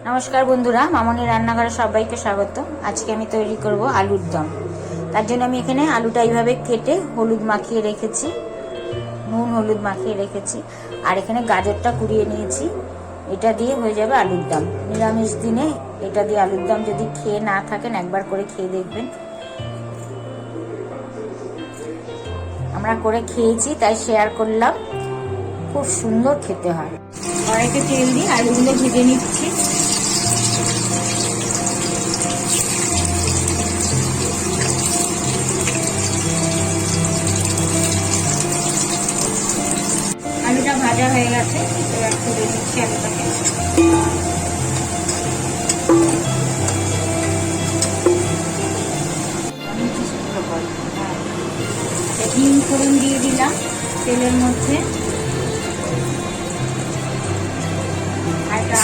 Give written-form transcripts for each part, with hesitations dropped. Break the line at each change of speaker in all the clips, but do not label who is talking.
নমস্কার বন্ধুরা, মামনি রান্নাঘরে সবাইকে স্বাগত। আজকে আমি তৈরি করব আলুর দম। তার জন্য আমি এখানে আলুটা এইভাবে কেটে হলুদ মাখিয়ে রেখেছি, নুন হলুদ মাখিয়ে রেখেছি। আর এখানে গাজরটা কুড়িয়ে নিয়েছি। এটা দিয়ে হয়ে যাবে আলুর দম। নিরামিষ দিনে এটা দিয়ে আলুর দম যদি খেয়ে না থাকেন, একবার করে খেয়ে দেখবেন। আমরা করে খেয়েছি, তাই শেয়ার করলাম। খুব সুন্দর খেতে হয়। কড়াইতে তেল দিয়ে আলুগুলো ভেজে নিচ্ছি। আলুটা ভাজা হয়ে গেছে, এবার তুলে নিচ্ছি আলুটাকে। হিং ফোড়ন দিয়ে দিলাম তেলের মধ্যে। আদা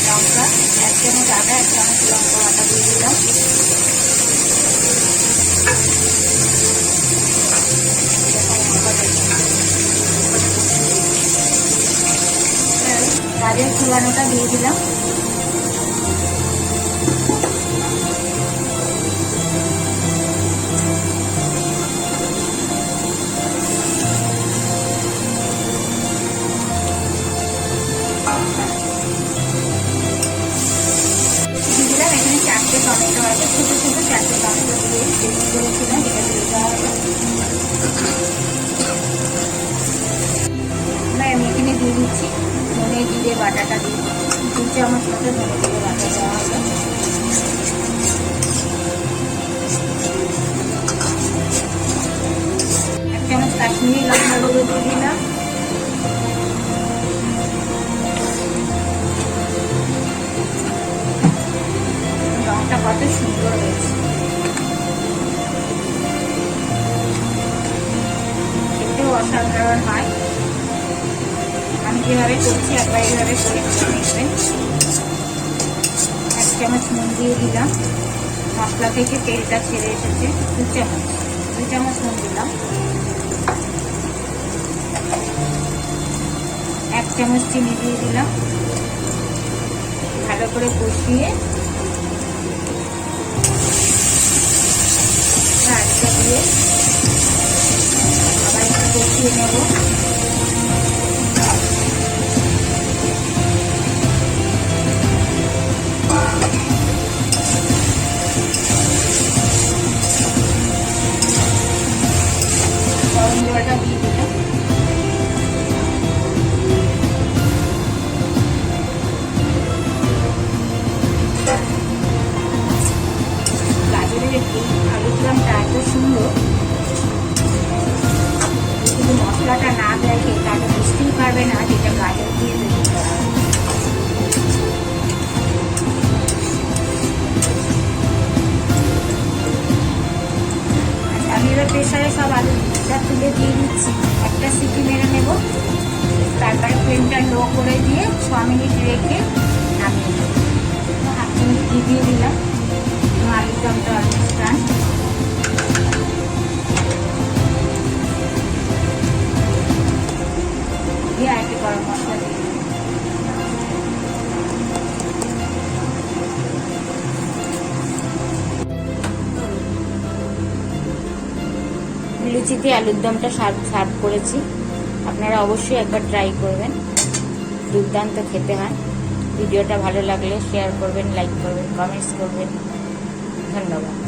লঙ্কা, 1 চামচ আদা, 1 চামচ লঙ্কা বাটা দিয়ে দিলাম। গাজর চুলানোটা দিয়ে দিলাম। এখানে 4টে টমেটো আছে, ছোট ছোট 4টে টমেটো দিয়ে পেস্ট করেছিলাম, এটা দিয়ে দেওয়া হবে। আমি এখানে দিয়ে দিচ্ছি ধনে জিরে বাটাটা দিয়ে 2 চামচ মতো ধনে জিরে বাটা দেওয়া হবে। এক চামচ কাশ্মীরি লঙ্কা গুঁড়ো দিয়ে দিলাম। রংটা কত সুন্দর হয়েছে, খেতেও অসাধারণ হয়। আমি যেভাবে করছি একবার এইভাবে করে দেখবেন। 1 চামচ নুন দিয়ে দিলাম। মশলা থেকে তেলটা ছেড়ে এসেছে। 2 চামচ নুন দিলাম। 1 চামচ চিনি দিয়ে দিলাম। ভালো করে কষিয়ে আলুটা দিয়ে আবার একটু কষিয়ে নেব। গরম জলটা দিয়ে দিলাম। গাজরের এই আলুর দমটা এত সুন্দর, যদি মশলাটা না দেখে তাহলে বুঝতেই পারবে না যেটা গাজর দিয়ে তৈরি করা। আমি এবার প্রেসারে সব আলুটা তুলে দিয়ে দিচ্ছি। একটা সিটি মেরে নেব, তারপরে ফ্লেমটা লো করে দিয়ে 6 মিনিট রেখে নামিয়ে দেব। 1/2 চামচ ঘি দিয়ে দিলাম। আলুর দমটা অলমোস্ট ডান। দিয়ে আরেকটু গরম মশলা দিয়ে দিলাম। লুচিতে আলুর দমটা সার্ভ করেছি। আপনারা অবশ্যই একবার ট্রাই করবেন, দুর্দান্ত খেতে হয়। ভিডিওটা ভালো লাগলে শেয়ার করবেন, লাইক করবেন, কমেন্টস করবেন। ধন্যবাদ।